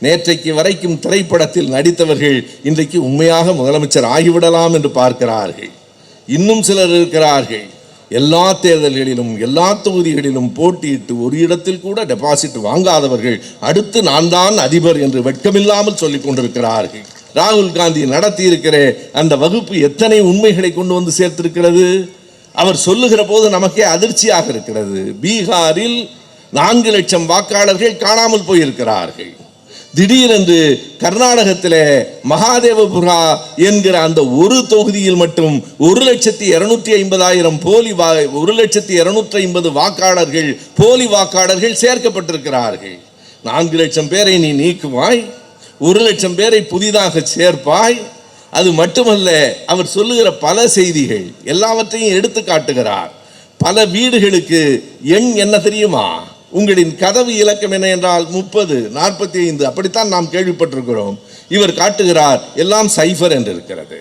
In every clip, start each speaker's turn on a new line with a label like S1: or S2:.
S1: நேற்றைக்கு வரைக்கும் திரைப்படத்தில் நடித்தவர்கள் இன்றைக்கு உண்மையாக முதலமைச்சர் ஆகிவிடலாம் என்று பார்க்கிறார்கள். இன்னும் சிலர் இருக்கிறார்கள், எல்லா தேர்தல்களிலும் எல்லா தொகுதிகளிலும் போட்டியிட்டு ஒரு இடத்தில் கூட டெபாசிட் வாங்காதவர்கள் அடுத்து நான் தான் அதிபர் என்று வெட்கமில்லாமல் சொல்லிக் கொண்டிருக்கிறார்கள். ராகுல் காந்தி நடத்தி இருக்கிற அந்த வகுப்பு எத்தனை உண்மைகளை கொண்டு வந்து சேர்த்திருக்கிறது. அவர் சொல்லுகிற போது நமக்கே அதிர்ச்சியாக இருக்கிறது. பீகாரில் 4 லட்சம் வாக்காளர்கள் காணாமல் போயிருக்கிறார்கள். திடீரென்று கர்நாடகத்தில் மகாதேவபுரா என்கிற அந்த ஒரு தொகுதியில் மட்டும் 1,250,000 போலி 1,250 வாக்காளர்கள் போலி வாக்காளர்கள் சேர்க்கப்பட்டிருக்கிறார்கள். 4 லட்சம் பேரை நீ நீக்குவாய், 1 லட்சம் பேரை புதிதாக சேர்ப்பாய். அது மட்டுமல்ல, அவர் சொல்லுகிற பல செய்திகள் எல்லாவற்றையும் எடுத்து காட்டுகிறார். பல வீடுகளுக்கு எண் என்ன தெரியுமா? உங்களின் கதவு இலக்கம் என்ன என்றால் 30, 45 அப்படித்தான் நாம் கேள்விப்பட்டிருக்கிறோம். இவர் காட்டுகிறார் எல்லாம் சைஃபர் என்று இருக்கிறது.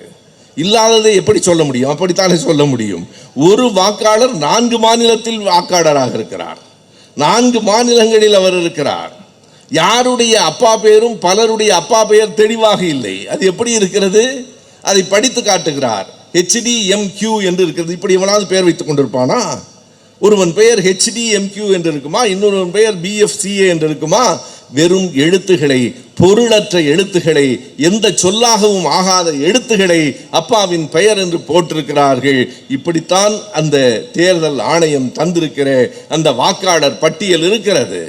S1: இல்லாததை எப்படி சொல்ல முடியும்? அப்படித்தானே சொல்ல முடியும். ஒரு வாக்காளர் 4 மாநிலத்தில் வாக்காளராக இருக்கிறார். 4 மாநிலங்களில் அவர் இருக்கிறார். யாருடைய அப்பா பெயரும் பலருடைய அப்பா பெயர் தெளிவாக இல்லை. அது எப்படி இருக்கிறது? அதை படித்து காட்டுகிறார். HDMQ என்று இருக்கிறது. இப்படி எவனாவது பெயர் வைத்துக் கொண்டிருப்பானா? ஒருவன் பெயர் HDMQ என்று இருக்குமா? இன்னொருவன் பெயர் BFCA என்று இருக்குமா? வெறும் எழுத்துக்களை, பொருளற்ற எழுத்துக்களை, எந்த சொல்லாகவும் ஆகாத எழுத்துக்களை அப்பாவின் பெயர் என்று போட்டிருக்கிறார்கள். இப்படித்தான் அந்த தேர்தல் ஆணையம் தந்திருக்கிற அந்த வாக்காளர் பட்டியல் இருக்கிறது.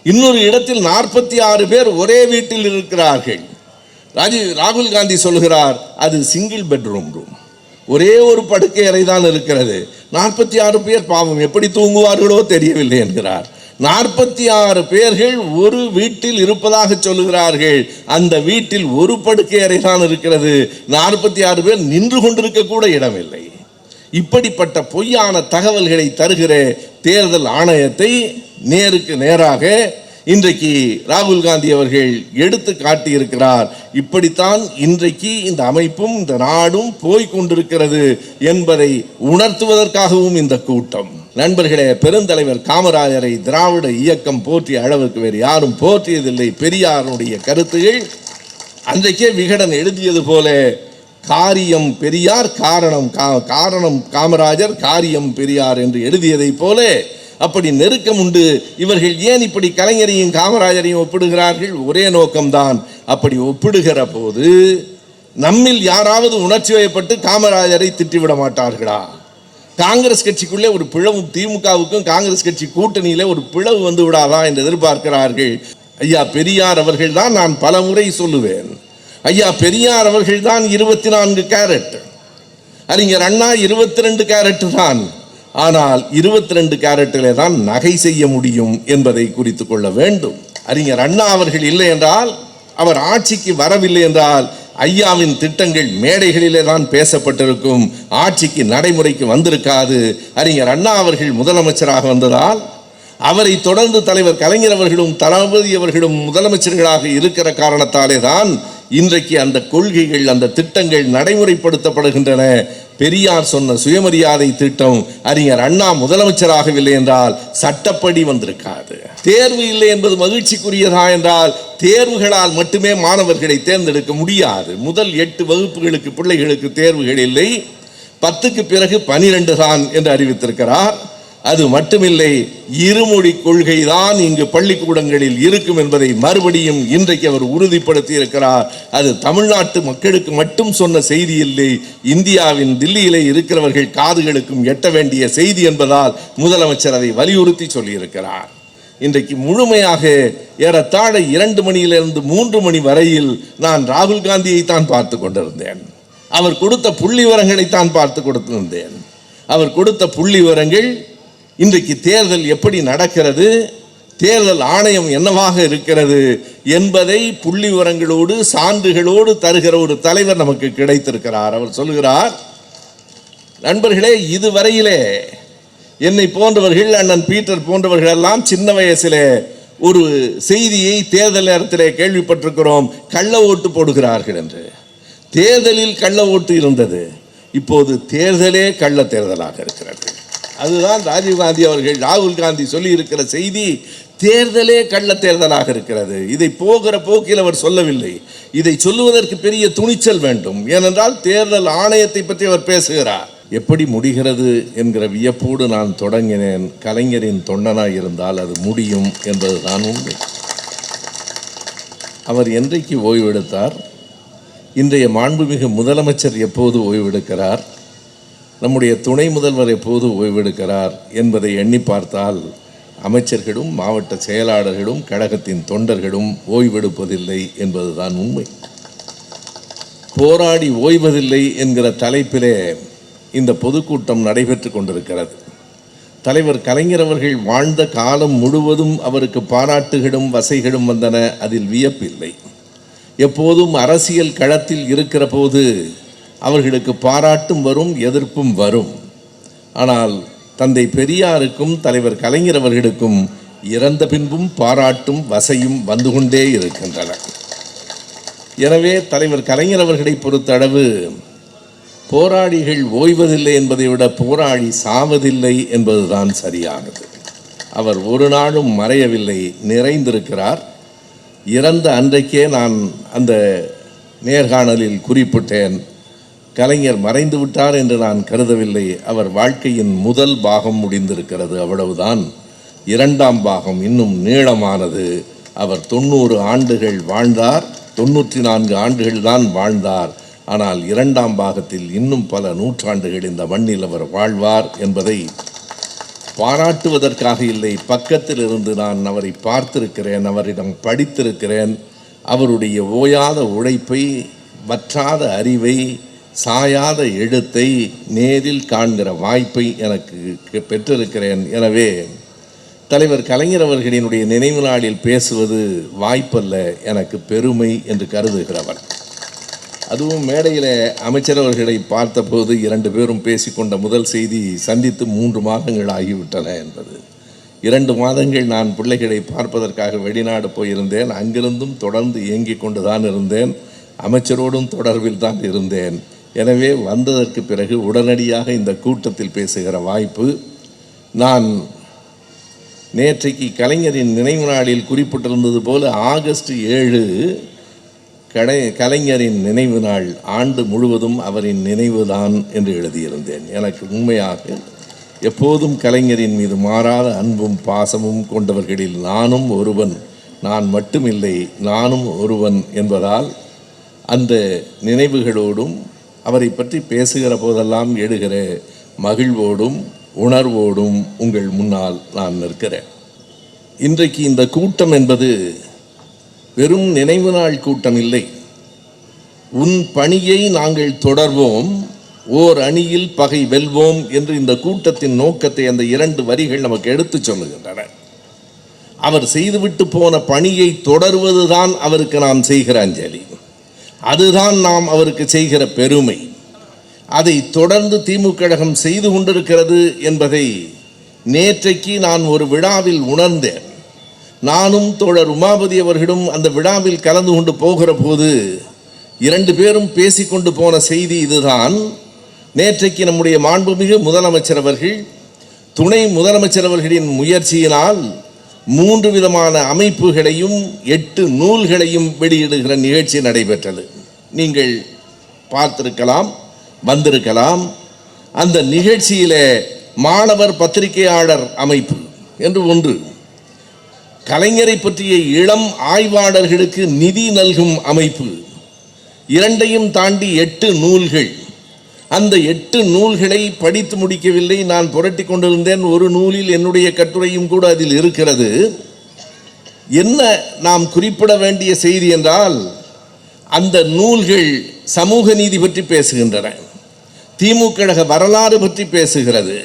S1: இன்னொரு இடத்தில் 46 பேர் ஒரே வீட்டில் இருக்கிறார்கள். ராகுல் காந்தி சொல்கிறார் அது சிங்கிள் பெட்ரூம் ரூம், ஒரே ஒரு படுக்கை அறை தான் இருக்கிறது. 46 பேர் பாவம் எப்படி தூங்குவார்களோ தெரியவில்லை என்கிறார். 46 பேர்கள் ஒரு வீட்டில் இருப்பதாக சொல்லுகிறார்கள். அந்த வீட்டில் ஒரு படுக்கை அறை தான் இருக்கிறது. 46 பேர் நின்று கொண்டிருக்க கூட இடமில்லை. இப்படிப்பட்ட பொய்யான தகவல்களை தருகிற தேர்தல் ஆணையத்தை நேருக்கு நேராக இன்றைக்கு ராகுல் காந்தி அவர்கள் எடுத்து காட்டியிருக்கிறார். இப்படித்தான் இன்றைக்கு இந்த அமைப்பும் இந்த நாடும் போய்கொண்டிருக்கிறது என்பதை உணர்த்துவதற்காகவும் இந்த கூட்டம். நண்பர்களே, பெருந்தலைவர் காமராஜரை திராவிட இயக்கம் போற்றிய அளவுக்கு வேறு யாரும் போற்றியதில்லை. பெரியாருடைய கருத்துகள் அன்றைக்கே விகடன் எழுதியது போல, காரியம் பெரியார் காரணம் காமராஜர், காரியம் பெரியார் என்று எழுதியதை போல அப்படி நெருக்கம் உண்டு. இவர்கள் ஏன் இப்படி கலைஞரையும் காமராஜரையும் ஒப்பிடுகிறார்கள்? ஒரே நோக்கம்தான். அப்படி ஒப்பிடுகிற போது நம்மில் யாராவது உணர்ச்சி வயப்பட்டு காமராஜரை திட்டிவிட மாட்டார்களா? காங்கிரஸ் கட்சிக்குள்ளே ஒரு பிளவு, திமுகவுக்கும் காங்கிரஸ் கட்சி கூட்டணியிலே ஒரு பிளவு வந்து விடாதா என்று எதிர்பார்க்கிறார்கள். ஐயா பெரியார் அவர்கள் தான், நான் பல முறை சொல்லுவேன், ஐயா பெரியார் அவர்கள் தான் 24 கேரட், அறிஞர் அண்ணா 22 கேரட் தான். ஆனால் 22 கேரட்டிலே தான் நகை செய்ய முடியும் என்பதை குறித்து கொள்ள வேண்டும். அறிஞர் அண்ணா அவர்கள் இல்லை என்றால், அவர் ஆட்சிக்கு வரவில்லை என்றால், ஐயாவின் திட்டங்கள் மேடைகளிலே தான் பேசப்பட்டிருக்கும், ஆட்சிக்கு நடைமுறைக்கு வந்திருக்காது. அறிஞர் அண்ணா அவர்கள் முதலமைச்சராக வந்ததால், அவரை தொடர்ந்து தலைவர் கலைஞர் அவர்களும் தளபதி அவர்களும் முதலமைச்சர்களாக இருக்கிற காரணத்தாலே தான் இன்றைக்கு அந்த கொள்கைகள், அந்த திட்டங்கள் நடைமுறைப்படுத்தப்படுகின்றன. பெரியார் சொன்ன சுயமரியாதை திட்டம் அறிஞர் அண்ணா முதலமைச்சராகவில்லை என்றால் சட்டப்படி வந்திருக்காது. தேர்வு இல்லை என்பது மகிழ்ச்சிக்குரியதா என்றால், தேர்வுகளால் மட்டுமே மாணவர்களை தேர்ந்தெடுக்க முடியாது. முதல் 8 வகுப்புகளுக்கு பிள்ளைகளுக்கு தேர்வுகள் இல்லை, 10க்கு பிறகு 12 தான் என்று அறிவித்திருக்கிறார். அது மட்டுமில்லை, இருமொழி கொள்கை தான் இங்கு பள்ளிக்கூடங்களில் இருக்கும் என்பதை மறுபடியும் இன்றைக்கு அவர் உறுதிப்படுத்தி இருக்கிறார். அது தமிழ்நாட்டு மக்களுக்கு மட்டும் சொன்ன செய்தி இல்லை, இந்தியாவின் தில்லியிலே இருக்கிறவர்கள் காதுகளுக்கும் எட்ட வேண்டிய செய்தி என்பதால் முதலமைச்சர் அதை வலியுறுத்தி சொல்லியிருக்கிறார். இன்றைக்கு முழுமையாக ஏறத்தாழ 2 மணியிலிருந்து 3 மணி வரையில் நான் ராகுல் காந்தியை தான் பார்த்து கொண்டிருந்தேன். அவர் கொடுத்த புள்ளி விவரங்களைத்தான் பார்த்து கொடுத்திருந்தேன். அவர் கொடுத்த புள்ளி விவரங்கள், இன்றைக்கு தேர்தல் எப்படி நடக்கிறது, தேர்தல் ஆணையம் என்னவாக இருக்கிறது என்பதை புள்ளி விவரங்களோடு சான்றுகளோடு தருகிற ஒரு தலைவர் நமக்கு கிடைத்திருக்கிறார். அவர் சொல்லுகிறார், நண்பர்களே, இதுவரையிலே என்னை போன்றவர்கள், அண்ணன் பீட்டர் போன்றவர்கள் எல்லாம் சின்ன வயசிலே ஒரு செய்தியை தேர்தல் நேரத்திலே கேள்விப்பட்டிருக்கிறோம், கள்ள ஓட்டு போடுகிறார்கள் என்று. தேர்தலில் கள்ள ஓட்டு இருந்தது, இப்போது தேர்தலே கள்ள தேர்தலாக இருக்கிறது. அதுதான் ராஜீவ்காந்தி அவர்கள், ராகுல் காந்தி சொல்லி இருக்கிற செய்தி. தேர்தலே கள்ள தேர்தலாக இருக்கிறது. இதை போகிற போக்கில் அவர் சொல்லவில்லை. இதை சொல்லுவதற்கு பெரிய துணிச்சல் வேண்டும். ஏனென்றால் தேர்தல் ஆணையத்தை பற்றி அவர் பேசுகிறார். எப்படி முடிகிறது என்கிற வியப்போடு நான் தொடங்கினேன். கலைஞரின் தொண்டனாய் இருந்தால் அது முடியும் என்பதுதான் உண்மை. அவர் என்றைக்கு ஓய்வெடுத்தார்? இன்றைய மாண்புமிகு முதலமைச்சர் எப்போது ஓய்வெடுக்கிறார்? நம்முடைய துணை முதல்வர் எப்போது ஓய்வெடுக்கிறார் என்பதை எண்ணி பார்த்தால் அமைச்சர்களும் மாவட்ட செயலாளர்களும் கழகத்தின் தொண்டர்களும் ஓய்வெடுப்பதில்லை என்பதுதான் உண்மை. போராடி ஓய்வதில்லை என்கிற தலைப்பிலே இந்த பொதுக்கூட்டம் நடைபெற்று கொண்டிருக்கிறது. தலைவர் கலைஞர் அவர்கள் வாழ்ந்த காலம் முழுவதும் அவருக்கு பாராட்டுகளும் வசைகளும் வந்தன. அதில் வியப்பில்லை. எப்போதும் அரசியல் களத்தில் இருக்கிற போது அவர்களுக்கு பாராட்டும் வரும், எதிர்ப்பும் வரும். ஆனால் தந்தை பெரியாருக்கும் தலைவர் கலைஞர் அவர்களுக்கும் இறந்த பின்பும் பாராட்டும் வசையும் வந்து கொண்டே இருக்கின்றன. எனவே தலைவர் கலைஞர் அவர்களை பொறுத்தளவு போராளிகள் ஓய்வதில்லை என்பதை விட போராளி சாவதில்லை என்பதுதான் சரியானது. அவர் ஒரு நாளும் மறையவில்லை, நிறைந்திருக்கிறார். இறந்த அன்றைக்கே நான் அந்த நேர்காணலில் குறிப்பிட்டேன், கலைஞர் மறைந்து விட்டார் என்று நான் கருதவில்லை. அவர் வாழ்க்கையின் முதல் பாகம் முடிந்திருக்கிறது, அவ்வளவுதான். இரண்டாம் பாகம் இன்னும் நீளமானது. அவர் 90 ஆண்டுகள் வாழ்ந்தார், 94 ஆண்டுகள் தான் வாழ்ந்தார். ஆனால் இரண்டாம் பாகத்தில் இன்னும் பல நூற்றாண்டுகள் இந்த மண்ணில் அவர் வாழ்வார் என்பதை பாராட்டுவதற்காக இல்லை, பக்கத்தில் இருந்து நான் அவரை பார்த்திருக்கிறேன், அவரிடம் படித்திருக்கிறேன். அவருடைய ஓயாத உழைப்பை, வற்றாத அறிவை, சாயாத எழுத்தை நேரில் காண்கிற வாய்ப்பை எனக்கு பெற்றிருக்கிறேன். எனவே தலைவர் கலைஞர் அவர்களினுடைய நினைவு நாளில் பேசுவது வாய்ப்பல்ல, எனக்கு பெருமை என்று கருதுகிறவர். அதுவும் மேடையில் அமைச்சர் அவர்களை பார்த்தபோது 2 பேரும் பேசிக்கொண்ட முதல் செய்தி, சந்தித்து 3 மாதங்கள் ஆகிவிட்டன என்பது. 2 மாதங்கள் நான் பிள்ளைகளை பார்ப்பதற்காக வெளிநாடு போயிருந்தேன். அங்கிருந்தும் தொடர்ந்து இயங்கிக் கொண்டு தான் இருந்தேன், அமைச்சரோடும் தொடர்பில் தான் இருந்தேன். எனவே வந்ததற்கு பிறகு உடனடியாக இந்த கூட்டத்தில் பேசுகிற வாய்ப்பு. நான் நேற்றைக்கு கலைஞரின் நினைவு நாளில் குறிப்பிட்டிருந்தது போல ஆகஸ்ட் 7 கலைஞரின் நினைவு நாள். ஆண்டு முழுவதும் அவரின் நினைவுதான் என்று எழுதியிருந்தேன். எனக்கு உண்மையாக எப்போதும் கலைஞரின் மீது மாறாத அன்பும் பாசமும் கொண்டவர்களில் நானும் ஒருவன். நான் மட்டுமில்லை, நானும் ஒருவன் என்பதால் அந்த நினைவுகளோடும் அவரை பற்றி பேசுகிற போதெல்லாம் எழுகிற மகிழ்வோடும் உணர்வோடும் உங்கள் முன்னால் நான் நிற்கிறேன். இன்றைக்கு இந்த கூட்டம் என்பது வெறும் நினைவு நாள் கூட்டம் இல்லை. உன் பணியை நாங்கள் தொடர்வோம், ஓர் அணியில் பகை வெல்வோம் என்று இந்த கூட்டத்தின் நோக்கத்தை அந்த 2 வரிகள் நமக்கு எடுத்து சொல்லுகின்றன. அவர் செய்துவிட்டு போன பணியை தொடர்வதுதான் அவருக்கு நாம் செய்கிற அஞ்சலி, அதுதான் நாம் அவருக்கு செய்கிற பெருமை. அதை தொடர்ந்து திமுக கழகம் செய்து கொண்டிருக்கிறது என்பதை நேற்றைக்கு நான் ஒரு விழாவில் உணர்ந்தேன். நானும் தோழர் உமாபதி அவர்களும் அந்த விழாவில் கலந்து கொண்டு போகிற போது 2 பேரும் பேசிக்கொண்டு போன செய்தி இதுதான். நேற்றைக்கு நம்முடைய மாண்புமிகு முதலமைச்சர் அவர்கள், துணை முதலமைச்சர் அவர்களின் முயற்சியினால் 3 விதமான அமைப்புகளையும் 8 நூல்களையும் வெளியிடுகிற நிகழ்ச்சி நடைபெற்றது. நீங்கள் பார்த்திருக்கலாம், வந்திருக்கலாம். அந்த நிகழ்ச்சியிலே மாணவர் பத்திரிகையாளர் அமைப்பு என்று ஒன்று, கலைஞரை பற்றிய இளம் ஆய்வாளர்களுக்கு நிதி நல்கும் அமைப்பு, 2ஐயும் தாண்டி 8 நூல்கள். அந்த 8 நூல்களை படித்து முடிக்கவில்லை, நான் புரட்டி கொண்டிருந்தேன். ஒரு நூலில் என்னுடைய கட்டுரையும் கூட அதில் இருக்கிறது. என்ன நாம் குறிப்பிட வேண்டிய செய்தி என்றால், அந்த நூல்கள் சமூக நீதி பற்றி பேசுகின்றன, திமுக கழக வரலாறு பற்றி பேசுகிறது,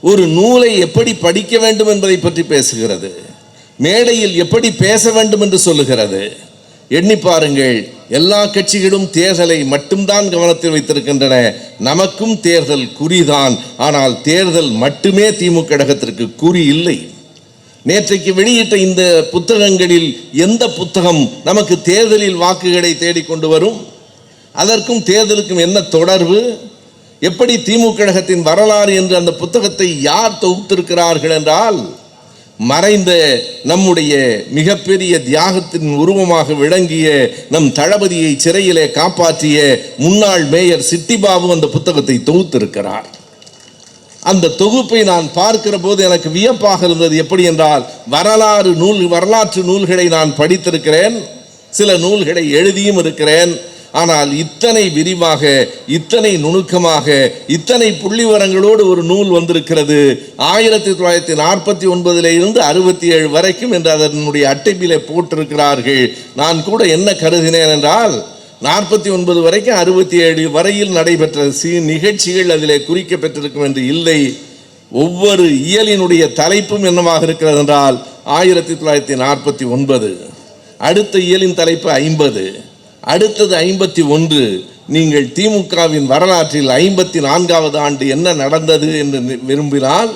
S1: ஒரு நூலை எப்படி படிக்க வேண்டும் என்பதை பற்றி பேசுகிறது, மேடையில் எப்படி பேச வேண்டும் என்று சொல்லுகிறது. எண்ணி பாருங்கள், எல்லா கட்சிகளும் தேர்தலை மட்டும்தான் கவனத்தில் வைத்திருக்கின்றன. நமக்கும் தேர்தல் குறிதான், ஆனால் தேர்தல் மட்டுமே திமுக கழகத்திற்கு குறி இல்லை. நேற்றைக்கு வெளியிட்ட இந்த புத்தகங்களில் எந்த புத்தகம் நமக்கு தேர்தலில் வாக்குகளை தேடிக்கொண்டு வரும்? அதற்கும் தேர்தலுக்கும் என்ன தொடர்பு? எப்படி திமுக கழகத்தின் வரலாறு என்று அந்த புத்தகத்தை யார் தொகுத்திருக்கிறார்கள் என்றால், மறைந்த நம்முடைய மிகப்பெரிய தியாகத்தின் உருவமாக விளங்கிய நம் தளபதியை சிறையிலே காப்பாற்றிய முன்னாள் மேயர் சிட்டிபாபு அந்த புத்தகத்தை தொகுத்திருக்கிறார். அந்த தொகுப்பை நான் பார்க்கிற போது எனக்கு வியப்பாக இருந்தது. எப்படி என்றால், வரலாற்று நூல்களை நான் படித்திருக்கிறேன், சில நூல்களை எழுதியும் இருக்கிறேன். ஆனால் இத்தனை விரிவாக, இத்தனை நுணுக்கமாக, இத்தனை புள்ளிவரங்களோடு ஒரு நூல் வந்திருக்கிறது. 1949 இருந்து 67 வரைக்கும் என்று அதனுடைய அட்டைப்பிலே போட்டிருக்கிறார்கள். நான் கூட என்ன கருதினேன் என்றால், 49 வரைக்கும் 67 வரையில் நடைபெற்ற நிகழ்ச்சிகள் அதிலே குறிக்கப்பட்டிருக்கும் என்று. இல்லை, ஒவ்வொரு இயலினுடைய தலைப்பும் என்னவாக இருக்கிறது என்றால் 1949, அடுத்த இயலின் தலைப்பு 50, அடுத்தது 51. நீங்கள் திமுகவின் வரலாற்றில் 54வது ஆண்டு என்ன நடந்தது என்று விரும்பினால்,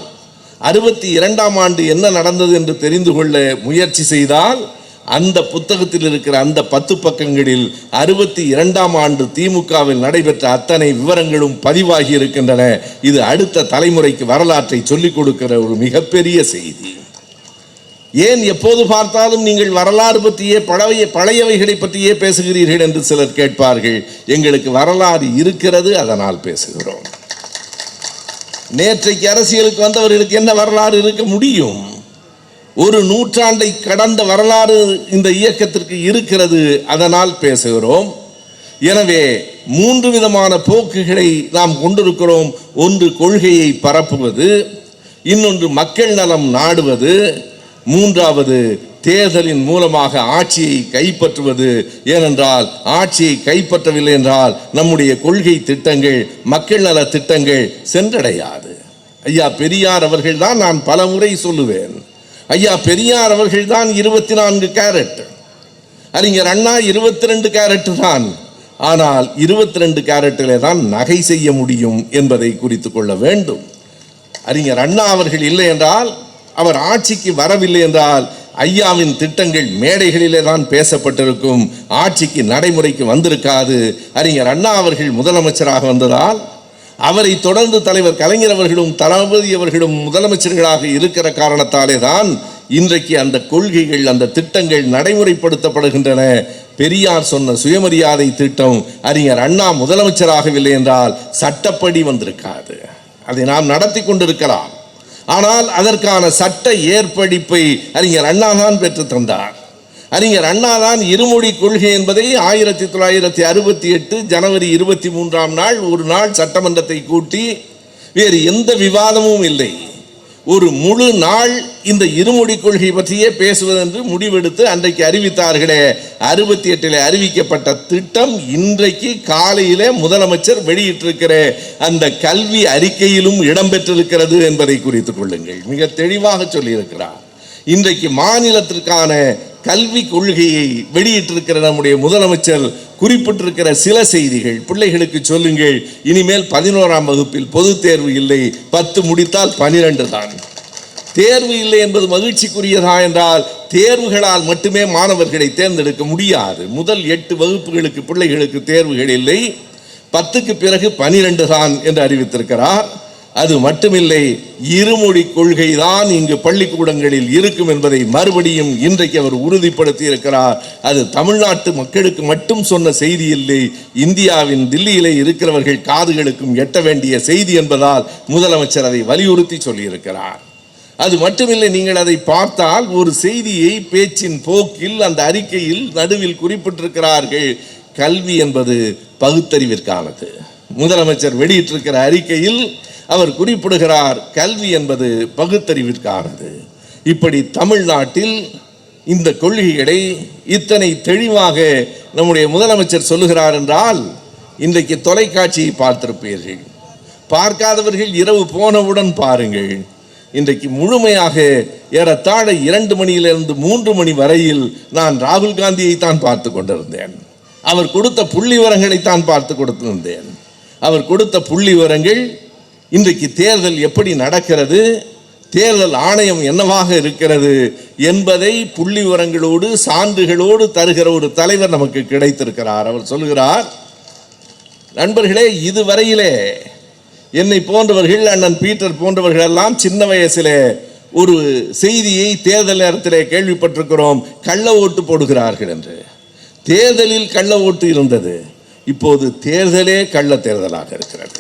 S1: 62ஆம் ஆண்டு என்ன நடந்தது என்று தெரிந்து கொள்ள முயற்சி செய்தால், அந்த புத்தகத்தில் இருக்கிற அந்த 10 பக்கங்களில் 62ஆம் ஆண்டு திமுகவில் நடைபெற்ற அத்தனை விவரங்களும் பதிவாகி இருக்கின்றன. இது அடுத்த தலைமுறைக்கு வரலாற்றை சொல்லிக் கொடுக்கிற ஒரு மிகப்பெரிய செய்தி. ஏன் எப்போது பார்த்தாலும் நீங்கள் வரலாறு பற்றியே பழையவைகளை பற்றியே பேசுகிறீர்கள் என்று சிலர் கேட்பார்கள். எங்களுக்கு வரலாறு இருக்கிறது, அதனால் பேசுகிறோம். நேற்றைக்கு அரசியலுக்கு வந்தவர்களுக்கு என்ன வரலாறு இருக்க முடியும்? ஒரு நூற்றாண்டை கடந்த வரலாறு இந்த இயக்கத்திற்கு இருக்கிறது, அதனால் பேசுகிறோம். எனவே 3 விதமான போக்குகளை நாம் கொண்டிருக்கிறோம். ஒன்று கொள்கையை பரப்புவது, இன்னொன்று மக்கள் நலம் நாடுவது, மூன்றாவது தேர்தலின் மூலமாக ஆட்சியை கைப்பற்றுவது. ஏனென்றால் ஆட்சியை கைப்பற்றவில்லை என்றால் நம்முடைய கொள்கை திட்டங்கள், மக்கள் நல திட்டங்கள் சென்றடையாது. ஐயா பெரியார் அவர்கள் தான், நான் பல முறை சொல்லுவேன், ஐயா பெரியார் அவர்கள் தான் 24 கேரட், அறிஞர் அண்ணா 22 கேரட் தான். ஆனால் 22 கேரட்டிலே தான் நகை செய்ய முடியும் என்பதை குறித்து கொள்ள வேண்டும். அறிஞர் அண்ணா அவர்கள் இல்லை என்றால், அவர் ஆட்சிக்கு வரவில்லை என்றால், ஐயாவின் திட்டங்கள் மேடைகளிலே தான் பேசப்பட்டிருக்கும், ஆட்சிக்கு நடைமுறைக்கு வந்திருக்காது. அறிஞர் அண்ணா அவர்கள் முதலமைச்சராக வந்ததால், அவரை தொடர்ந்து தலைவர் கலைஞர் அவர்களும் தளபதி அவர்களும் முதலமைச்சர்களாக இருக்கிற காரணத்தாலே தான் இன்றைக்கு அந்த கொள்கைகள், அந்த திட்டங்கள் நடைமுறைப்படுத்தப்படுகின்றன. பெரியார் சொன்ன சுயமரியாதை திட்டம் அறிஞர் அண்ணா முதலமைச்சராகவில்லை என்றால் சட்டப்படி வந்திருக்காது. அதை நாம் நடத்தி கொண்டிருக்கலாம். ஆனால் அதற்கான சட்ட ஏற்படிப்பை அறிஞர் அண்ணா தான் பெற்று தந்தார். அறிஞர் அண்ணா தான் இருமொழி கொள்கை என்பதை 1968 ஜனவரி 23ஆம் நாள் ஒரு நாள் சட்டமன்றத்தை கூட்டி, வேறு எந்த விவாதமும் இல்லை, ஒரு முழு நாள் இந்த இருமொழி கொள்கை பற்றியே பேசுவதென்று முடிவெடுத்து அன்றைக்கு அறிவித்தார்களே. 68 அறிவிக்கப்பட்ட திட்டம் இன்றைக்கு காலையிலே முதலமைச்சர் வெளியிட்டிருக்கிற அந்த கல்வி அறிக்கையிலும் இடம்பெற்றிருக்கிறது என்பதை குறித்துக் கொள்ளுங்கள். மிக தெளிவாக சொல்லியிருக்கிறார். இன்றைக்கு மாநிலத்திற்கான கல்வி கொள்கையை வெளியிட்டிருக்கிற நம்முடைய முதலமைச்சர் குறிப்பிட்டிருக்கிற சில செய்திகள் பிள்ளைகளுக்கு சொல்லுங்கள். இனிமேல் 11ஆம் வகுப்பில் பொது தேர்வு இல்லை, 10 முடித்தால் 12 தான். தேர்வு இல்லை என்பது மகிழ்ச்சிக்குரியதா என்றால், தேர்வுகளால் மட்டுமே மாணவர்களை தேர்ந்தெடுக்க முடியாது. முதல் 8 வகுப்புகளுக்கு பிள்ளைகளுக்கு தேர்வுகள் இல்லை, 10க்கு பிறகு 12 தான் என்று அறிவித்திருக்கிறார். அது மட்டுமில்லை, இருமொழி கொள்கை தான் இங்கு பள்ளிக்கூடங்களில் இருக்கும் என்பதை மறுபடியும் இன்றைக்கு அவர் உறுதிப்படுத்தி இருக்கிறார். அது தமிழ்நாட்டு மக்களுக்கு மட்டும் சொன்ன செய்தி இல்லை, இந்தியாவின் தில்லியிலே இருக்கிறவர்கள் காதுகளுக்கும் எட்ட வேண்டிய செய்தி என்பதால் முதலமைச்சர் அதை வலியுறுத்தி சொல்லியிருக்கிறார். அது மட்டுமில்லை, நீங்கள் அதை பார்த்தால் ஒரு செய்தியை பேச்சின் போக்கில் அந்த அறிக்கையில் நடுவில் குறிப்பிட்டிருக்கிறார்கள். கல்வி என்பது பகுத்தறிவிற்கானது. முதலமைச்சர் வெளியிட்டிருக்கிற அறிக்கையில் அவர் குறிப்பிடுகிறார், கல்வி என்பது பகுத்தறிவிற்கானது. இப்படி தமிழ்நாட்டில் இந்த கொள்கைகளை இத்தனை தெளிவாக நம்முடைய முதலமைச்சர் சொல்லுகிறார் என்றால், இன்றைக்கு தொலைக்காட்சியை பார்த்திருப்பீர்கள். பார்க்காதவர்கள் இரவு போனவுடன் பாருங்கள். இன்றைக்கு முழுமையாக ஏறத்தாழ 2 மணியிலிருந்து 3 மணி வரையில் நான் ராகுல் காந்தியை தான் பார்த்து கொண்டிருந்தேன். அவர் கொடுத்த புள்ளி விவரங்களைத்தான் பார்த்து கொடுத்திருந்தேன். அவர் கொடுத்த புள்ளி விவரங்கள், இன்றைக்கு தேர்தல் எப்படி நடக்கிறது, தேர்தல் ஆணையம் என்னவாக இருக்கிறது என்பதை புள்ளி விவரங்களோடு சான்றுகளோடு தருகிற ஒரு தலைவர் நமக்கு கிடைத்திருக்கிறார். அவர் சொல்கிறார், நண்பர்களே, இதுவரையிலே என்னை போன்றவர்கள், அண்ணன் பீட்டர் போன்றவர்கள் எல்லாம் சின்ன வயசிலே ஒரு செய்தியை தேர்தல் நேரத்திலே கேள்விப்பட்டிருக்கிறோம், கள்ள ஓட்டு போடுகிறார்கள் என்று. தேர்தலில் கள்ள ஓட்டு இருந்தது, இப்போது தேர்தலே கள்ள தேர்தலாக இருக்கிறது.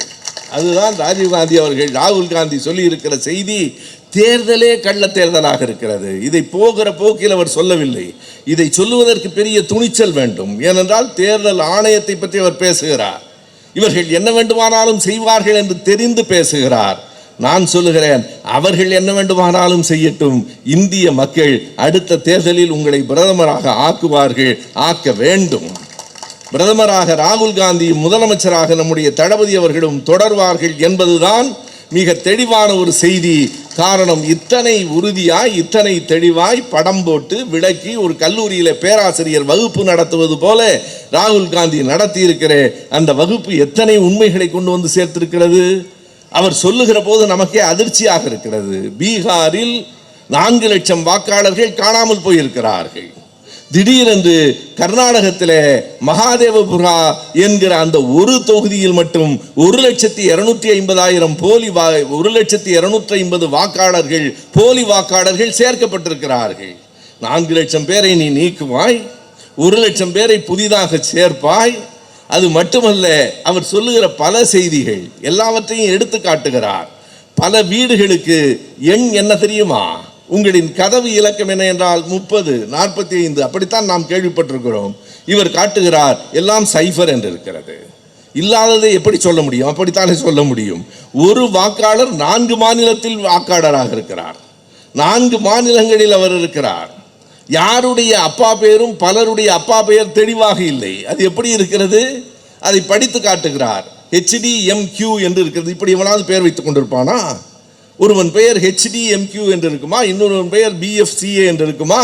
S1: அதுதான் ராஜீவ்காந்தி அவர்கள், ராகுல் காந்தி சொல்லி இருக்கிற செய்தி. தேர்தலே கள்ள தேர்தலாக இருக்கிறது. இதை போகிற போக்கில் அவர் சொல்லவில்லை. இதை சொல்லுவதற்கு பெரிய துணிச்சல் வேண்டும். ஏனென்றால் தேர்தல் ஆணையத்தை பற்றி அவர் பேசுகிறார். இவர்கள் என்ன வேண்டுமானாலும் செய்வார்கள் என்று தெரிந்து பேசுகிறார். நான் சொல்லுகிறேன், அவர்கள் என்ன வேண்டுமானாலும் செய்யட்டும், இந்திய மக்கள் அடுத்த தேர்தலில் உங்களை பிரதமராக ஆக்குவார்கள், ஆக்க வேண்டும். பிரதமராக ராகுல் காந்தி, முதலமைச்சராக நம்முடைய தளபதி அவர்களும் தொடர்வார்கள் என்பதுதான் மிக தெளிவான ஒரு செய்தி. காரணம், இத்தனை உறுதியாய், இத்தனை தெளிவாய் படம் போட்டு விளக்கி ஒரு கல்லூரியில் பேராசிரியர் வகுப்பு நடத்துவது போல ராகுல் காந்தி நடத்தி இருக்கிற அந்த வகுப்பு எத்தனை உண்மைகளை கொண்டு வந்து சேர்த்திருக்கிறது. அவர் சொல்லுகிற போது நமக்கே அதிர்ச்சியாக இருக்கிறது. பீகாரில் 4 லட்சம் வாக்காளர்கள் காணாமல் போயிருக்கிறார்கள். திடீரென்று கர்நாடகத்தில் மகாதேவபுரா என்கிற அந்த ஒரு தொகுதியில் மட்டும் 1,250,000 போலி 1,250 வாக்காளர்கள், போலி வாக்காளர்கள் சேர்க்கப்பட்டிருக்கிறார்கள். 4 லட்சம் பேரை நீ நீக்குவாய், 1 லட்சம் பேரை புதிதாக சேர்ப்பாய். அது மட்டுமல்ல, அவர் சொல்லுகிற பல செய்திகள் எல்லாவற்றையும் எடுத்து காட்டுகிறார். பல வீடுகளுக்கு எண் என்ன தெரியுமா? உங்களின் கதவு இலக்கம் என்ன என்றால் 30, 45, அப்படித்தான் நாம் கேள்விப்பட்டிருக்கிறோம். இவர் காட்டுகிறார் எல்லாம் சைஃபர் என்று இருக்கிறது. இல்லாததை எப்படி சொல்ல முடியும்? அப்படித்தானே சொல்ல முடியும். ஒரு வாக்காளர் 4 மாநிலத்தில் வாக்காளராக இருக்கிறார். 4 மாநிலங்களில் அவர் இருக்கிறார். யாருடைய அப்பா பெயரும் பலருடைய அப்பா பெயர் தெளிவாக இல்லை. அது எப்படி இருக்கிறது? அதை படித்து காட்டுகிறார். HDMQ என்று இருக்கிறது. இப்படி எவனாவது பெயர் வைத்துக் கொண்டிருப்பானா? ஒருவன் பெயர் HDMQ என்று இருக்குமா? இன்னொருவன் பெயர் BFCA என்று இருக்குமா?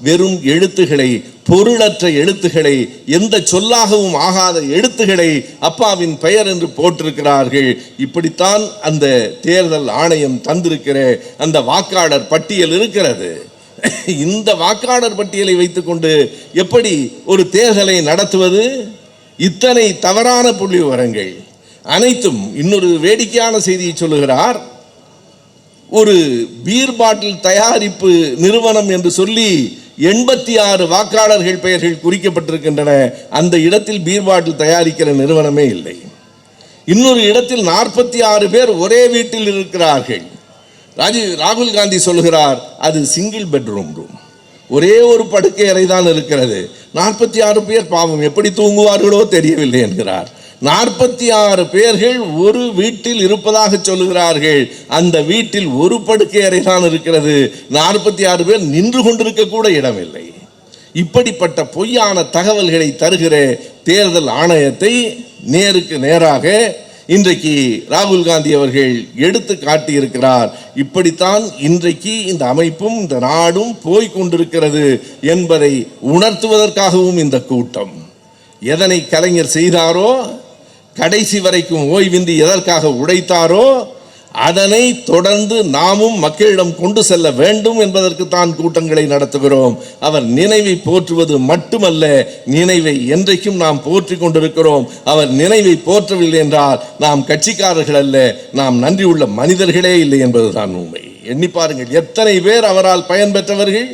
S1: வெறும் எழுத்துக்களை, பொருளற்ற எழுத்துக்களை, எந்த சொல்லாகவும் ஆகாத எழுத்துக்களை அப்பாவின் பெயர் என்று போட்டிருக்கிறார்கள். இப்படித்தான் அந்த தேர்தல் ஆணையம் தந்திருக்கிற அந்த வாக்காளர் பட்டியல் இருக்கிறது. இந்த வாக்காளர் பட்டியலை வைத்துக்கொண்டு எப்படி ஒரு தேர்தலை நடத்துவது? இத்தனை தவறான புள்ளி விவரங்கள் அனைத்தும். இன்னொரு வேடிக்கையான செய்தியை சொல்லுகிறார். ஒரு பீர் பாட்டில் தயாரிப்பு நிறுவனம் என்று சொல்லி 86 வாக்காளர்கள் பெயர்கள் குறிக்கப்பட்டிருக்கின்றன. அந்த இடத்தில் பீர் பாட்டில் தயாரிக்கிற நிறுவனமே இல்லை. இன்னொரு இடத்தில் 46 பேர் ஒரே வீட்டில் இருக்கிறார்கள். ராகுல் காந்தி சொல்லுகிறார், அது சிங்கிள் பெட்ரூம் ரூம், ஒரே ஒரு படுக்கை அறை தான் இருக்கிறது. 46 பேர் பாவம் எப்படி தூங்குவார்களோ தெரியவில்லை என்கிறார். 46 பேர்கள் ஒரு வீட்டில் இருப்பதாக சொல்லுகிறார்கள். அந்த வீட்டில் ஒரு படுக்கை அறை தான் இருக்கிறது. 46 பேர் நின்று கொண்டிருக்க கூட இடமில்லை. இப்படிப்பட்ட பொய்யான தகவல்களை தருகிற தேர்தல் ஆணையத்தை நேருக்கு நேராக இன்றைக்கு ராகுல் காந்தி அவர்கள் எடுத்து காட்டியிருக்கிறார். இப்படித்தான் இன்றைக்கு இந்த அமைப்பும் இந்த நாடும் போய்கொண்டிருக்கிறது என்பதை உணர்த்துவதற்காகவும் இந்த கூட்டம். எதனை கலைஞர் செய்தாரோ, கடைசி வரைக்கும் ஓய்வின்றி எதற்காக உழைத்தாரோ, அதனை தொடர்ந்து நாமும் மக்களிடம் கொண்டு செல்ல வேண்டும் என்பதற்கு தான் கூட்டங்களை நடத்துகிறோம். அவர் நினைவை போற்றுவது மட்டுமல்ல, நினைவை என்றைக்கும் நாம் போற்றி கொண்டிருக்கிறோம். அவர் நினைவை போற்றவில்லை என்றால் நாம் கட்சிக்காரர்கள் அல்ல, நாம் நன்றி உள்ள மனிதர்களே இல்லை என்பதுதான் உண்மை. எண்ணி பாருங்கள், எத்தனை பேர் அவரால் பயன்பெற்றவர்கள்.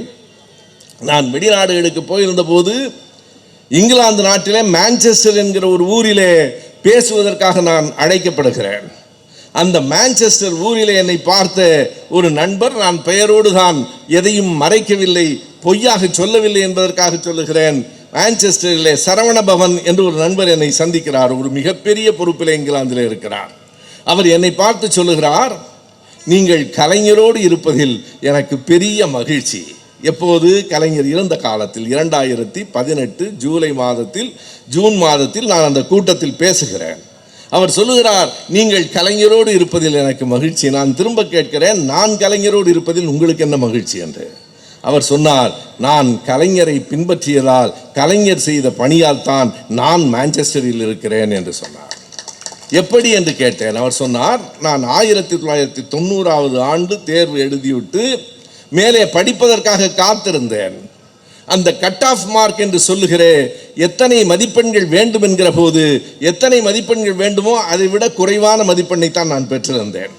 S1: நான் வெளிநாடுகளுக்கு போயிருந்த போது இங்கிலாந்து நாட்டிலே மான்செஸ்டர் என்கிற ஒரு ஊரிலே பேசுவதற்காக நான் அழைக்கப்படுகிறேன். அந்த மான்செஸ்டர் ஊரிலே என்னை பார்த்த ஒரு நண்பர், நான் பெயரோடு தான் எதையும் மறைக்கவில்லை, பொய்யாக சொல்லவில்லை என்பதற்காக சொல்லுகிறேன். மான்செஸ்டரிலே சரவண பவன் என்று ஒரு நண்பர் என்னை சந்திக்கிறார். ஒரு மிகப்பெரிய பொறுப்பில் இங்கிலாந்தில் இருக்கிறார். அவர் என்னை பார்த்து சொல்லுகிறார், நீங்கள் கலைஞரோடு இருப்பதில் எனக்கு பெரிய மகிழ்ச்சி. எப்போது? கலைஞர் இருந்த காலத்தில் 2018 ஜூன் மாதத்தில் நான் அந்த கூட்டத்தில் பேசுகிறேன். அவர் சொல்லுகிறார், நீங்கள் கலைஞரோடு இருப்பதில் எனக்கு மகிழ்ச்சி. நான் திரும்ப கேட்கிறேன், நான் கலைஞரோடு இருப்பதில் உங்களுக்கு என்ன மகிழ்ச்சி என்று. அவர் சொன்னார், நான் கலைஞரை பின்பற்றியதால், கலைஞர் செய்த பணியால் தான் நான் மான்செஸ்டரில் இருக்கிறேன் என்று சொன்னார். எப்படி என்று கேட்டேன். அவர் சொன்னார், நான் 1990 ஆண்டு தேர்வு எழுதிவிட்டு மேலே படிப்பதற்காக காத்திருந்தேன். அந்த கட் ஆஃப் மார்க் என்று சொல்லுகிற எத்தனை மதிப்பெண்கள் வேண்டும் என்கிற போது, எத்தனை மதிப்பெண்கள் வேண்டுமோ அதை விட குறைவான மதிப்பெண்ணை தான் நான் பெற்றிருந்தேன்.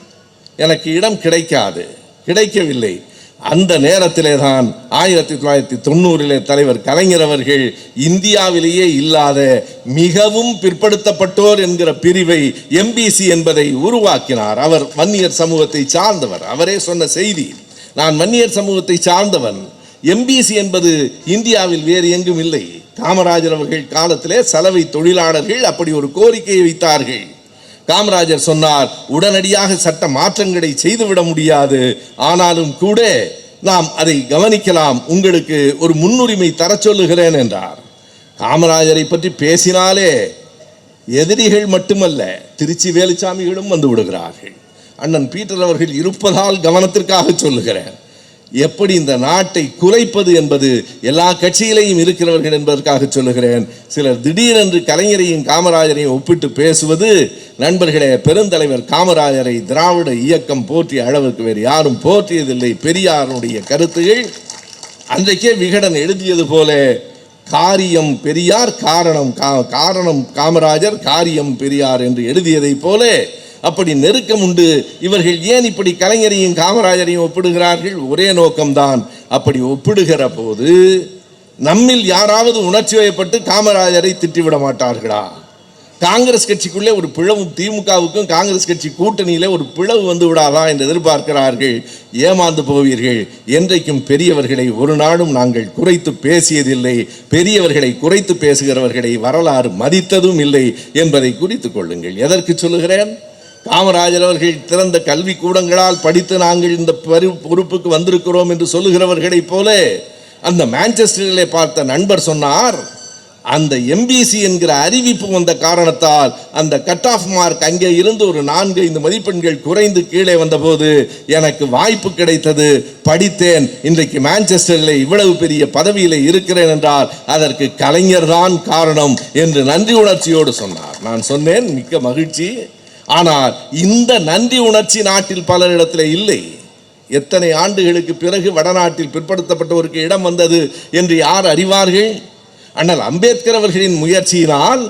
S1: எனக்கு இடம் கிடைக்காது. கிடைக்கவில்லை. அந்த நேரத்திலே தான் 1990 தலைவர் கலைஞர் அவர்கள் இந்தியாவிலேயே இல்லாத மிகவும் பிற்படுத்தப்பட்டோர் என்கிற பிரிவை எம்பிசி என்பதை உருவாக்கினார். அவர் வன்னியர் சமூகத்தை சார்ந்தவர். அவரே சொன்ன செய்தி, நான் வன்னியர் சமூகத்தை சார்ந்தவன். எம்பிசி என்பது இந்தியாவில் வேறு எங்கும் இல்லை. காமராஜர் அவர்கள் காலத்திலே சலவை தொழிலாளர்கள் அப்படி ஒரு கோரிக்கையை வைத்தார்கள். காமராஜர் சொன்னார், உடனடியாக சட்ட மாற்றங்களை செய்துவிட முடியாது, ஆனாலும் கூட நாம் அதை கவனிக்கலாம், உங்களுக்கு ஒரு முன்னுரிமை தர சொல்லுகிறேன் என்றார். காமராஜரை பற்றி பேசினாலே எதிரிகள் மட்டுமல்ல, திருச்சி வேலுச்சாமிகளும் வந்து விடுகிறார்கள். அண்ணன் பீட்டர் அவர்கள் இருப்பதால் கவனத்திற்காக சொல்லுகிறேன். எப்படி இந்த நாட்டை குலைப்பது என்பது எல்லா கட்சியிலையும் இருக்கிறவர்கள் என்பதற்காக சொல்லுகிறேன். சிலர் திடீரென்று கலைஞரையும் காமராஜரையும் ஒப்பிட்டு பேசுவது, நண்பர்களே, பெருந்தலைவர் காமராஜரை திராவிட இயக்கம் போற்றிய அளவுக்கு வேறு யாரும் போற்றியதில்லை. பெரியாருடைய கருத்துகள் அன்றைக்கே விகடன் எழுதியது போல, காரியம் பெரியார், காரணம் காமராஜர், காரியம் பெரியார் என்று எழுதியதை போல அப்படி நெருக்கம் உண்டு. இவர்கள் ஏன் இப்படி கலைஞரையும் காமராஜரையும் ஒப்பிடுகிறார்கள்? ஒரே நோக்கம்தான். அப்படி ஒப்பிடுகிற போது நம்மில் யாராவது உணர்ச்சி வயப்பட்டு காமராஜரை திட்டிவிட மாட்டார்களா? காங்கிரஸ் கட்சிக்குள்ளே ஒரு பிளவு, திமுகவுக்கும் காங்கிரஸ் கட்சி கூட்டணியிலே ஒரு பிளவு வந்து விடாதா என்று எதிர்பார்க்கிறார்கள். ஏமாந்து போவீர்கள். என்றைக்கும் பெரியவர்களை ஒரு நாளும் நாங்கள் குறைத்து பேசியதில்லை. பெரியவர்களை குறைத்து பேசுகிறவர்களை வரலாறு மதித்ததும் இல்லை என்பதை குறித்து கொள்ளுங்கள். எதற்கு சொல்லுகிறேன்? காமராஜர் அவர்கள் திறந்த கல்வி கூடங்களால் படித்து நாங்கள் இந்த பொறுப்புக்கு வந்திருக்கிறோம் என்று சொல்லுகிறவர்களைப் போல அந்த மான்செஸ்டரிலே பார்த்த நண்பர் சொன்னார், அந்த எம்பிசி என்கிற அறிவிப்பு வந்த காரணத்தால் அந்த கட் ஆஃப் மார்க் அங்கே இருந்து ஒரு 4-5 மதிப்பெண்கள் குறைந்து கீழே வந்தபோது எனக்கு வாய்ப்பு கிடைத்தது, படித்தேன். இன்றைக்கு மான்செஸ்டரில் இவ்வளவு பெரிய பதவியில் இருக்கிறேன் என்றால் அதற்கு கலைஞர் தான் காரணம் என்று நன்றி உணர்ச்சியோடு சொன்னார். நான் சொன்னேன், மிக்க மகிழ்ச்சி. ஆனால் இந்த நன்றி உணர்ச்சி நாட்டில் பலரிடத்தில் இல்லை. எத்தனை ஆண்டுகளுக்கு பிறகு வடநாட்டில் பிற்படுத்தப்பட்டவருக்கு இடம் வந்தது என்று யார் அறிவார்கள்? ஆனால் அம்பேத்கர் அவர்களின் முயற்சியினால்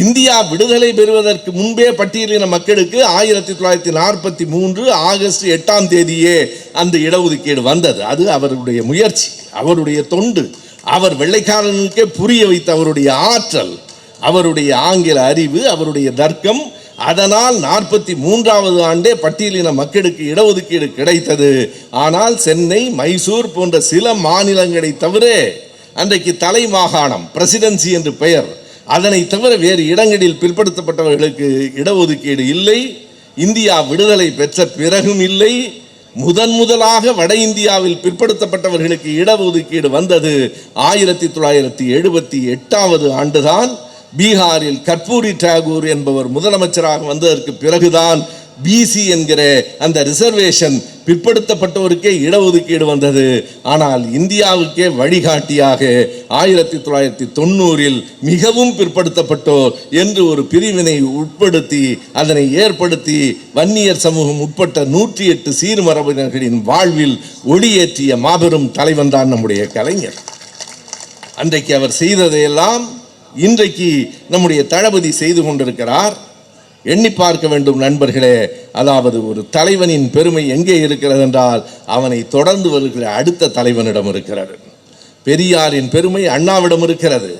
S1: இந்தியா விடுதலை பெறுவதற்கு முன்பே பட்டியலின மக்களுக்கு 1943 ஆகஸ்ட் 8 அந்த இடஒதுக்கீடு வந்தது. அது அவருடைய முயற்சி, அவருடைய தொண்டு, அவர் வெள்ளைக்காரனுக்கே புரிய வைத்த அவருடைய ஆற்றல், அவருடைய ஆங்கில அறிவு, அவருடைய தர்க்கம். அதனால் 43வது ஆண்டே பட்டியலின மக்களுக்கு இடஒதுக்கீடு கிடைத்தது. ஆனால் சென்னை, மைசூர் போன்ற சில மாநிலங்களை தவிர, அன்றைக்கு தலை மாகாணம் பிரசிடென்சி என்று பெயர், அதனை தவிர வேறு இடங்களில் பிற்படுத்தப்பட்டவர்களுக்கு இடஒதுக்கீடு இல்லை. இந்தியா விடுதலை பெற்ற பிறகும் இல்லை. முதலாக வட இந்தியாவில் பிற்படுத்தப்பட்டவர்களுக்கு இடஒதுக்கீடு வந்தது 1978வது ஆண்டுதான். பீகாரில் கர்பூரி டாகூர் என்பவர் முதலமைச்சராக வந்ததற்கு பிறகுதான் பிசி என்கிற அந்த ரிசர்வேஷன், பிற்படுத்தப்பட்டவருக்கே இடஒதுக்கீடு வந்தது. ஆனால் இந்தியாவுக்கே வழிகாட்டியாக 1990 மிகவும் பிற்படுத்தப்பட்டோர் என்று ஒரு பிரிவினை உட்படுத்தி, அதனை ஏற்படுத்தி வன்னியர் சமூகம் உட்பட்ட 108 சீர்மரபினர்களின் வாழ்வில் ஒளியேற்றிய மாபெரும் தலைவன் தான் நம்முடைய கலைஞர். அன்றைக்கு அவர் செய்ததையெல்லாம் இன்றைக்கு நம்முடைய தளபதி செய்து கொண்டிருக்கிறார். எண்ணி பார்க்க வேண்டும் நண்பர்களே. அதாவது ஒரு தலைவனின் பெருமை எங்கே இருக்கிறது என்றால் அவனை தொடர்ந்து வருகிற அடுத்த தலைவனிடம் இருக்கிறது. பெரியாரின் பெருமை அண்ணாவிடம் இருக்கிறது.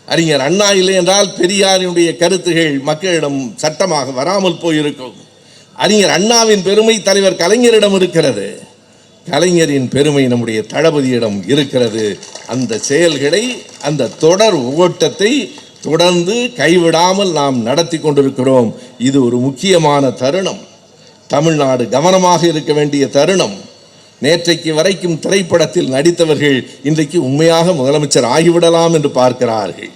S1: அறிஞர் அண்ணா இல்லை என்றால் பெரியாரினுடைய கருத்துகள் மக்களிடம் சட்டமாக வராமல் போயிருக்கும். அறிஞர் அண்ணாவின் பெருமை தலைவர் கலைஞரிடம் இருக்கிறது. கலைஞரின் பெருமை நம்முடைய தளபதியிடம் இருக்கிறது. அந்த செயல்களை, அந்த தொடர் ஓட்டத்தை தொடர்ந்து கைவிடாமல் நாம் நடத்தி கொண்டிருக்கிறோம். இது ஒரு முக்கியமான தருணம். தமிழ்நாடு கவனமாக இருக்க வேண்டிய தருணம். நேற்றைக்கு வரைக்கும் திரைப்படத்தில் நடித்தவர்கள் இன்றைக்கு உண்மையாக முதலமைச்சர் ஆகிவிடலாம் என்று பார்க்கிறார்கள்.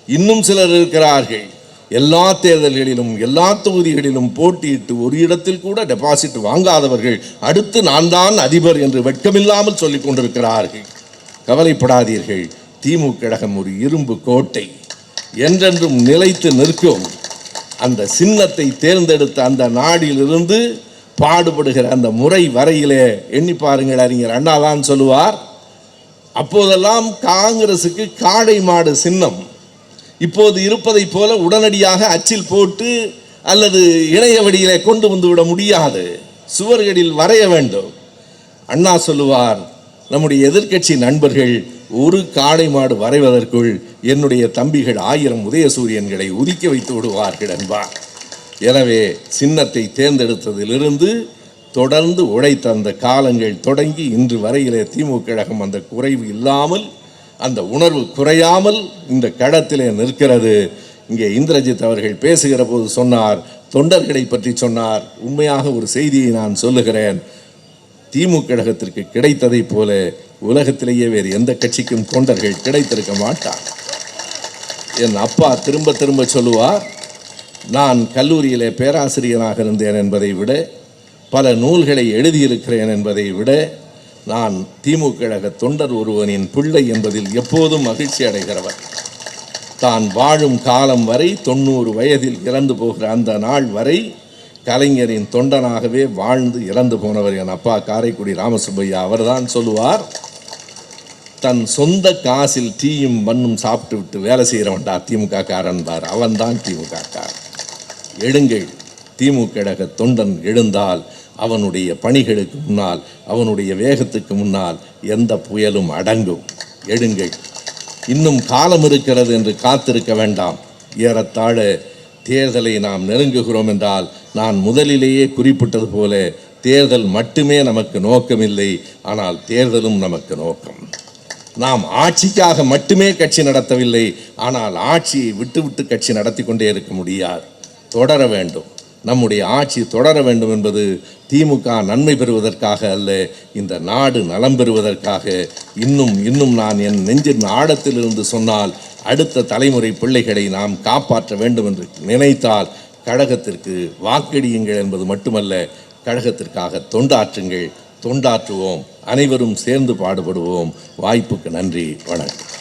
S1: இன்னும் சிலர் இருக்கிறார்கள், எல்லா தேர்தல்களிலும் எல்லா தொகுதிகளிலும் போட்டியிட்டு ஒரு இடத்தில் கூட டெபாசிட் வாங்காதவர்கள் அடுத்து நான் தான் அதிபர் என்று வெட்கமில்லாமல் சொல்லிக் கொண்டிருக்கிறார்கள். கவலைப்படாதீர்கள். திமுக கழகம் ஒரு இரும்பு கோட்டை, என்றென்றும் நிலைத்து நிற்கும். அந்த சின்னத்தை தேர்ந்தெடுத்த அந்த நாடிலிருந்து பாடுபடுகிற அந்த முறை வரையிலே எண்ணி பாருங்கள். அறிஞர் அண்ணா தான் சொல்லுவார், அப்போதெல்லாம் காங்கிரசுக்கு காடை மாடு சின்னம். இப்போது இருப்பதை போல உடனடியாக அச்சில் போட்டு அல்லது இணைய வழியிலே கொண்டு வந்துவிட முடியாது. சுவர்களில் வரைய வேண்டும். அண்ணா சொல்லுவார், நம்முடைய எதிர்க்கட்சி நண்பர்கள் ஒரு காளை மாடு வரைவதற்குள் என்னுடைய தம்பிகள் 1000 உதயசூரியன்களை உதிக்க வைத்து விடுவார்கள் என்பார். எனவே சின்னத்தை தேர்ந்தெடுத்ததிலிருந்து தொடர்ந்து உழைத்த அந்த காலங்கள் தொடங்கி இன்று வரையிலே திமுக கழகம் அந்த குறைவு இல்லாமல், அந்த உணர்வு குறையாமல் இந்த களத்திலே நிற்கிறது. இங்கே இந்திரஜித் அவர்கள் பேசுகிற போது சொன்னார், தொண்டர்களை பற்றி சொன்னார். உண்மையாக ஒரு செய்தியை நான் சொல்லுகிறேன். திமுக கழகத்திற்கு கிடைத்ததை போல உலகத்திலேயே வேறு எந்த கட்சிக்கும் தொண்டர்கள் கிடைத்திருக்க மாட்டார். என் அப்பா திரும்ப திரும்ப சொல்லுவார், நான் கல்லூரியிலே பேராசிரியராக இருந்தேன் என்பதை விட, பல நூல்களை எழுதியிருக்கிறேன் என்பதை விட, நான் திமுக கழக தொண்டர் ஒருவனின் பிள்ளை என்பதில் எப்போதும் மகிழ்ச்சி அடைகிறவர். தான் வாழும் காலம் வரை 90 வயதில் இறந்து போகிற அந்த நாள் வரை கலைஞரின் தொண்டனாகவே வாழ்ந்து இறந்து போனவர் என் அப்பா காரைக்குடி ராமசுப்பையா. அவர்தான் சொல்லுவார், தன் சொந்த காசில் டீயும் மண்ணும் சாப்பிட்டு விட்டு வேலை செய்கிறவன்டா திமுக காரன் பார், அவன் தான் திமுக காரன். எழுங்கள், திமுக கழக தொண்டன் எழுந்தால் அவனுடைய பணிகளுக்கு முன்னால், அவனுடைய வேகத்துக்கு முன்னால் எந்த புயலும் அடங்கும். எழுங்கள், இன்னும் காலம் இருக்கிறது என்று காத்திருக்க வேண்டாம். ஏறத்தாழ தேர்தலை நாம் நெருங்குகிறோம் என்றால், நான் முதலிலேயே குறிப்பிட்டது போல தேர்தல் மட்டுமே நமக்கு நோக்கமில்லை, ஆனால் தேர்தலும் நமக்கு நோக்கம். நாம் ஆட்சிக்காக மட்டுமே கட்சி நடத்தவில்லை, ஆனால் ஆட்சியை விட்டு விட்டு கட்சி நடத்தி கொண்டே இருக்க முடியாது. தொடர வேண்டும், நம்முடைய ஆட்சி தொடர வேண்டும் என்பது திமுக நன்மை பெறுவதற்காக அல்ல, இந்த நாடு நலம் பெறுவதற்காக. இன்னும் நான் என் நெஞ்சின் ஆழத்திலிருந்து சொன்னால், அடுத்த தலைமுறை பிள்ளைகளை நாம் காப்பாற்ற வேண்டும் என்று நினைத்தால் கழகத்திற்கு வாக்களியுங்கள் என்பது மட்டுமல்ல, கழகத்திற்காக தொண்டாற்றுங்கள். தொண்டாற்றுவோம், அனைவரும் சேர்ந்து பாடுபடுவோம். வாய்ப்புக்கு நன்றி, வணக்கம்.